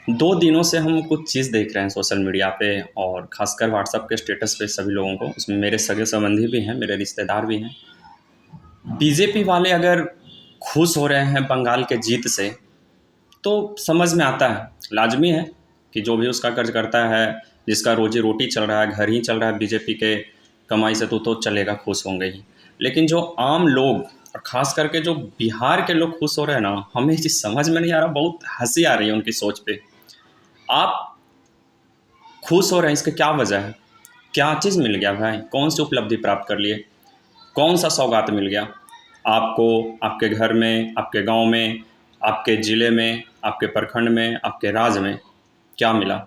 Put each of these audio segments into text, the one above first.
दो दिनों से हम कुछ चीज़ देख रहे हैं सोशल मीडिया पे और खासकर व्हाट्सएप के स्टेटस पे सभी लोगों को, उसमें मेरे सगे संबंधी भी हैं, मेरे रिश्तेदार भी हैं। बीजेपी वाले अगर खुश हो रहे हैं बंगाल के जीत से तो समझ में आता है, लाजमी है कि जो भी उसका कर्ज करता है, जिसका रोजी रोटी चल रहा है, घर ही चल रहा है बीजेपी के कमाई से, तो चलेगा, खुश होंगे ही। लेकिन जो आम लोग और ख़ास करके जो बिहार के लोग खुश हो रहे हैं ना, हमें ये चीज़ समझ में नहीं आ रहा, बहुत हंसी आ रही है उनकी सोच पे। आप खुश हो रहे हैं, इसकी क्या वजह है? क्या चीज़ मिल गया भाई? कौन सी उपलब्धि प्राप्त कर लिए? कौन सा सौगात मिल गया आपको, आपके घर में, आपके गांव में, आपके ज़िले में, आपके प्रखंड में, आपके राज्य में? क्या मिला?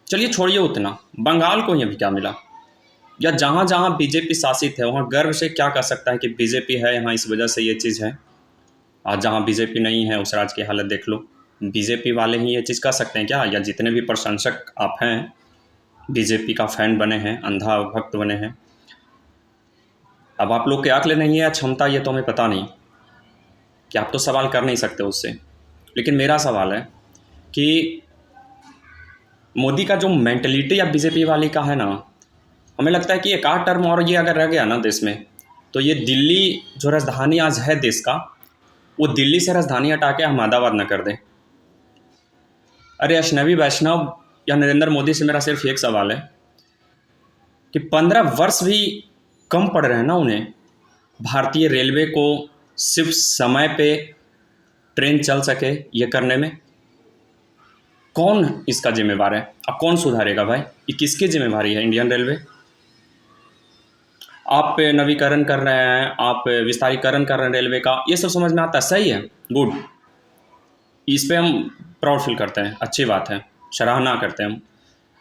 चलिए छोड़िए उतना, बंगाल को ही अभी क्या मिला? या जहाँ जहाँ बीजेपी शासित है वहाँ गर्व से क्या कह सकता है कि बीजेपी है यहाँ, इस वजह से ये चीज़ है। आज जहाँ बीजेपी नहीं है उस राज्य की हालत देख लो। बीजेपी वाले ही ये चीज़ कह सकते हैं क्या? या जितने भी प्रशंसक आप हैं, बीजेपी का फैन बने हैं, अंधा भक्त बने हैं, अब आप लोग के अक्ल नहीं है, क्षमता, ये तो हमें पता नहीं कि आप तो सवाल कर नहीं सकते उससे। लेकिन मेरा सवाल है कि मोदी का जो मेंटलिटी अब बीजेपी वाली का है ना, हमें लगता है कि एक आध टर्म और ये अगर रह गया ना देश में, तो ये दिल्ली जो राजधानी आज है देश का, वो दिल्ली से राजधानी हटा के अहमदाबाद न कर दें। अरे अजनबी वैष्णव या नरेंद्र मोदी से मेरा सिर्फ एक सवाल है कि 15 वर्ष भी कम पड़ रहे हैं ना उन्हें भारतीय रेलवे को सिर्फ समय पे ट्रेन चल सके ये करने में। कौन इसका जिम्मेवार है? अब कौन सुधारेगा भाई? ये किसकी जिम्मेवारी है? Indian railway? आप नवीकरण कर रहे हैं, आप विस्तारीकरण कर रहे हैं रेलवे का, ये सब समझ में आता है, सही है, गुड, इस पे हम प्राउड फील करते हैं, अच्छी बात है, सराहना करते हैं हम,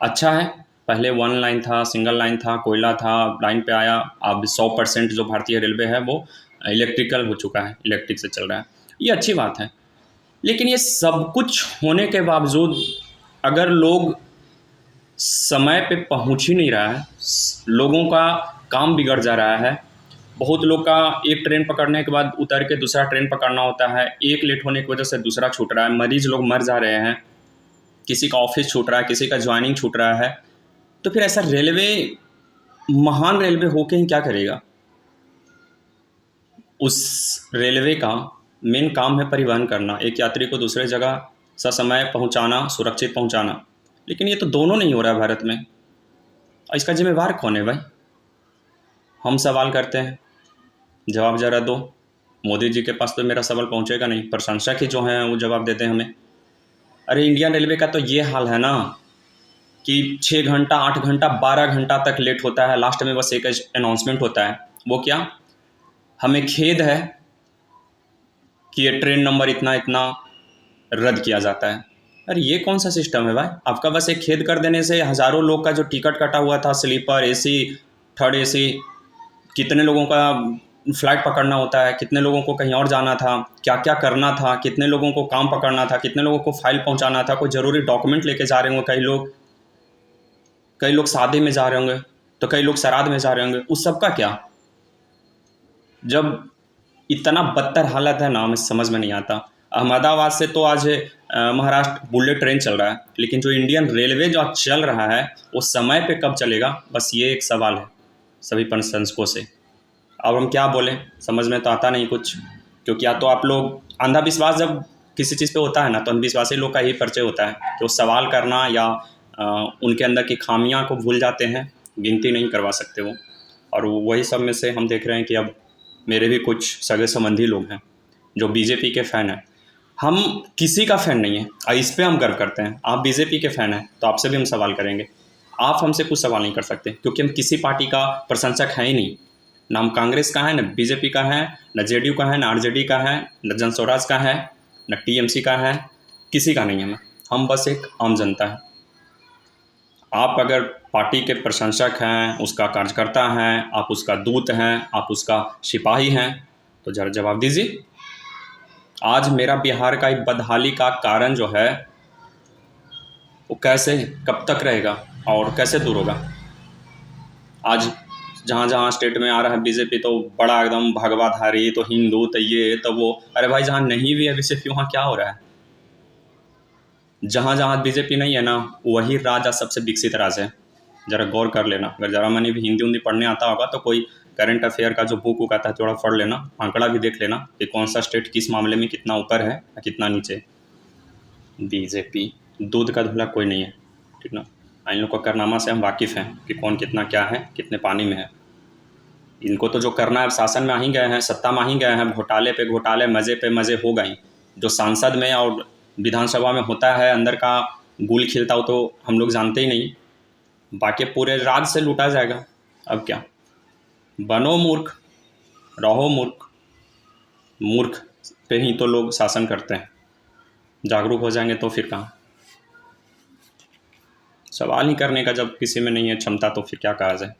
अच्छा है। पहले वन लाइन था, सिंगल लाइन था, कोयला था, लाइन पे आया, अब 100% जो भारतीय रेलवे है वो इलेक्ट्रिकल हो चुका है, इलेक्ट्रिक से चल रहा है, ये अच्छी बात है। लेकिन ये सब कुछ होने के बावजूद अगर लोग समय पे पहुंच ही नहीं रहा है, लोगों का काम बिगड़ जा रहा है, बहुत लोग का एक ट्रेन पकड़ने के बाद उतर के दूसरा ट्रेन पकड़ना होता है, एक लेट होने की वजह से दूसरा छूट रहा है, मरीज लोग मर जा रहे हैं, किसी का ऑफिस छूट रहा है, किसी का ज्वाइनिंग छूट रहा है, तो फिर ऐसा रेलवे, महान रेलवे होके ही क्या करेगा? उस रेलवे का मेन काम है परिवहन करना, एक यात्री को दूसरे जगह ससमय पहुंचाना, सुरक्षित पहुंचाना। लेकिन ये तो दोनों नहीं हो रहा है भारत में, और इसका जिम्मेवार कौन है भाई? हम सवाल करते हैं, जवाब जरा दो। मोदी जी के पास तो मेरा सवाल पहुंचेगा नहीं, प्रशंसक ही जो हैं वो जवाब देते हैं हमें। अरे इंडियन रेलवे का तो ये हाल है ना कि 6 घंटा, 8 घंटा, 12 घंटा तक लेट होता है, लास्ट में बस एक अनाउंसमेंट होता है, वो क्या, हमें खेद है कि ये ट्रेन नंबर इतना इतना रद्द किया जाता है। अरे ये कौन सा सिस्टम है भाई? आपका बस एक खेद कर देने से हज़ारों लोग का जो टिकट कटा हुआ था, स्लीपर, एसी, थर्ड एसी, कितने लोगों का फ़्लाइट पकड़ना होता है, कितने लोगों को कहीं और जाना था, क्या क्या करना था, कितने लोगों को काम पकड़ना था, कितने लोगों को फाइल पहुंचाना था, कोई ज़रूरी डॉक्यूमेंट लेके जा रहे होंगे, कई लोग शादी में जा रहे होंगे, तो कई लोग श्राद्ध में जा रहे होंगे, उस सब का क्या? जब इतना बदतर हालत है ना, हमें समझ में नहीं आता। अहमदाबाद से तो आज महाराष्ट्र बुलेट ट्रेन चल रहा है, लेकिन जो इंडियन रेलवे जो आज चल रहा है वो समय पे कब चलेगा, बस ये एक सवाल है सभी प्रशंसकों से। अब हम क्या बोलें, समझ में तो आता नहीं कुछ, क्योंकि या तो आप लोग, अंधविश्वास जब किसी चीज़ पे होता है ना, तो अंधविश्वासी लोग का ही परिचय होता है कि वो सवाल करना या उनके अंदर की खामियां को भूल जाते हैं, गिनती नहीं करवा सकते वो। और वही सब में से हम देख रहे हैं कि अब मेरे भी कुछ सगे संबंधी लोग हैं जो बीजेपी के फ़ैन हैं। हम किसी का फ़ैन नहीं है और इस पे हम गर्व करते हैं। आप बीजेपी के फ़ैन हैं तो आपसे भी हम सवाल करेंगे, आप हमसे कुछ सवाल नहीं कर सकते, क्योंकि हम किसी पार्टी का प्रशंसक हैं ही नहीं। ना हम कांग्रेस का है, न बीजेपी का है, न जेडीयू का है, न आरजेडी का है, न जन स्वराज का है, न टीएमसी का है, किसी का नहीं है। हम बस एक आम जनता है। आप अगर पार्टी के प्रशंसक हैं, उसका कार्यकर्ता हैं, आप उसका दूत हैं, आप उसका सिपाही हैं, तो ज़रा जवाब दीजिए। आज मेरा बिहार का एक बदहाली का कारण जो है वो कैसे, कब तक रहेगा और कैसे दूर होगा? आज जहाँ जहाँ स्टेट में आ रहा है बीजेपी तो बड़ा एकदम भगवाधारी, तो हिंदू, तो ये तो वो, अरे भाई जहाँ नहीं भी है सिर्फ वहाँ क्या हो रहा है? जहाँ जहाँ बीजेपी नहीं है ना, वही राज्य सबसे विकसित राज्य है। ज़रा गौर कर लेना, अगर ज़रा मनी भी हिंदी उंदी पढ़ने आता होगा तो कोई करंट अफेयर का जो बुक आता है थोड़ा पढ़ लेना, आंकड़ा भी देख लेना कि कौन सा स्टेट किस मामले में कितना ऊपर है या कितना नीचे। बीजेपी दूध का धुला कोई नहीं है, ठीक ना। इन लोग का कारनामा से हम वाकिफ़ हैं कि कौन कितना क्या है, कितने पानी में है। इनको तो जो करना है, शासन में आ ही गए हैं, सत्ता में आ ही गए हैं, घोटाले पे घोटाले, मज़े पे मज़े हो गई। जो सांसद में और विधानसभा में होता है अंदर का गुल खिलता हो तो हम लोग जानते ही नहीं, बाकी पूरे राज्य से लूटा जाएगा। अब क्या, बनो मूर्ख, रहो मूर्ख, मूर्ख पे ही तो लोग शासन करते हैं, जागरूक हो जाएंगे तो फिर कहाँ। सवाल ही करने का जब किसी में नहीं है क्षमता तो फिर क्या कहा जाए।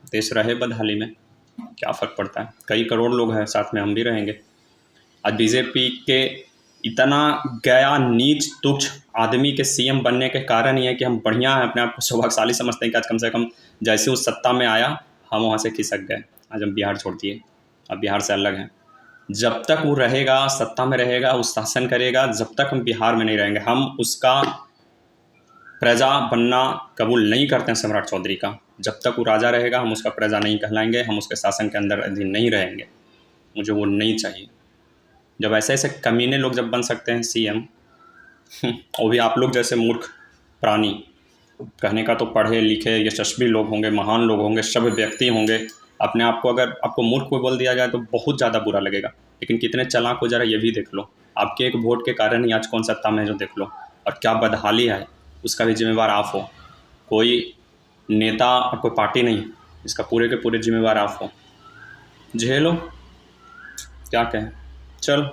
देश रहे बदहाली में, क्या फ़र्क पड़ता है, कई करोड़ लोग हैं साथ में, हम भी रहेंगे। आज बीजेपी के इतना गया नीच तुच्छ आदमी के सीएम बनने के कारण ये है कि हम बढ़िया हैं, अपने आप को सौभाग्यशाली समझते हैं कि आज कम से कम जैसे उस सत्ता में आया हम वहाँ से खिसक गए, आज हम बिहार छोड़ दिए, अब बिहार से अलग हैं। जब तक वो रहेगा, सत्ता में रहेगा, उस शासन करेगा, जब तक हम बिहार में नहीं रहेंगे। हम उसका प्रजा बनना कबूल नहीं करते हैं सम्राट चौधरी का। जब तक वो राजा रहेगा हम उसका प्रजा नहीं कहलाएंगे, हम उसके शासन के अंदर अधीन नहीं रहेंगे, मुझे वो नहीं चाहिए। जब ऐसे ऐसे कमीने लोग जब बन सकते हैं सीएम, वो भी आप लोग जैसे मूर्ख प्राणी, कहने का तो पढ़े लिखे यशस्वी लोग होंगे, महान लोग होंगे, सभ्य व्यक्ति होंगे, अपने आप को अगर आपको मूर्ख को बोल दिया जाए तो बहुत ज़्यादा बुरा लगेगा। लेकिन कितने चालाक हो, जरा ये भी देख लो, आपके एक वोट के कारण ही आज कौन सत्ता में है जो देख लो, और क्या बदहाली है उसका भी जिम्मेवार आप हो। कोई नेता और कोई पार्टी नहीं, इसका पूरे के पूरे जिम्मेवार आप हो। झेलो, क्या कहें, चलो।